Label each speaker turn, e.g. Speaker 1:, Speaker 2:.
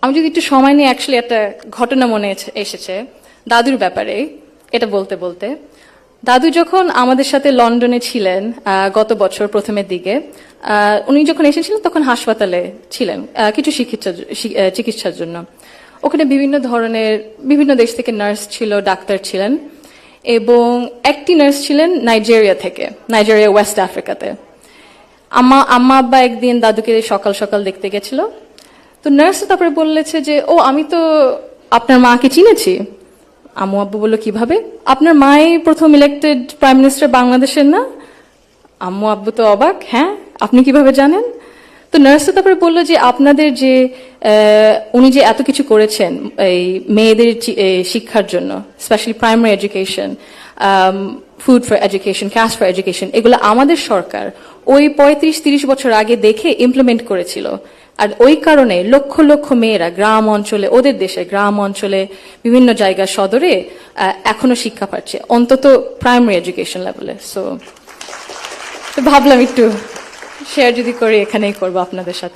Speaker 1: আমি যদি একটু সময় নিয়ে অ্যাকচুয়ালি একটা ঘটনা মনে এসেছে দাদুর ব্যাপারে, এটা বলতে বলতে। দাদু যখন আমাদের সাথে লন্ডনে ছিলেন গত বছর প্রথমের দিকে, উনি যখন এসেছিলেন তখন হাসপাতালে ছিলেন কিছু চিকিৎসার জন্য। ওখানে বিভিন্ন দেশ থেকে নার্স ছিল, ডাক্তার ছিলেন, এবং একটি নার্স ছিলেন নাইজেরিয়া ওয়েস্ট আফ্রিকাতে। আম্মা আব্বা একদিন দাদুকে সকাল সকাল দেখতে গেছিল। তো নার্স তারপরে বললেছে যে, ও আমি তো আপনার মাকে চিনেছি। আম্মু আব্বু বললো, কিভাবে? আপনার মাই প্রথম ইলেক্টেড প্রাইম মিনিস্টার বাংলাদেশের না? আম্মু আব্বু তো অবাক, হ্যাঁ আপনি কিভাবে জানেন? তো নার্স তারপরে বললো যে, আপনাদের যে উনি যে এত কিছু করেছেন এই মেয়েদের শিক্ষার জন্য, specially primary education, food for education, cast for education, এগুলো আমাদের সরকার ওই 35-30 বছর আগে দেখে ইমপ্লিমেন্ট করেছিল। আর ওই কারণে লক্ষ লক্ষ মেয়েরা গ্রাম অঞ্চলে, ওদের দেশে গ্রাম অঞ্চলে বিভিন্ন জায়গা সদরে এখনো শিক্ষা পাচ্ছে, অন্তত প্রাইমারি এডুকেশন লেভেলে। সো ভাবলাম একটু শেয়ার যদি করি, এখানেই করবো আপনাদের সাথে।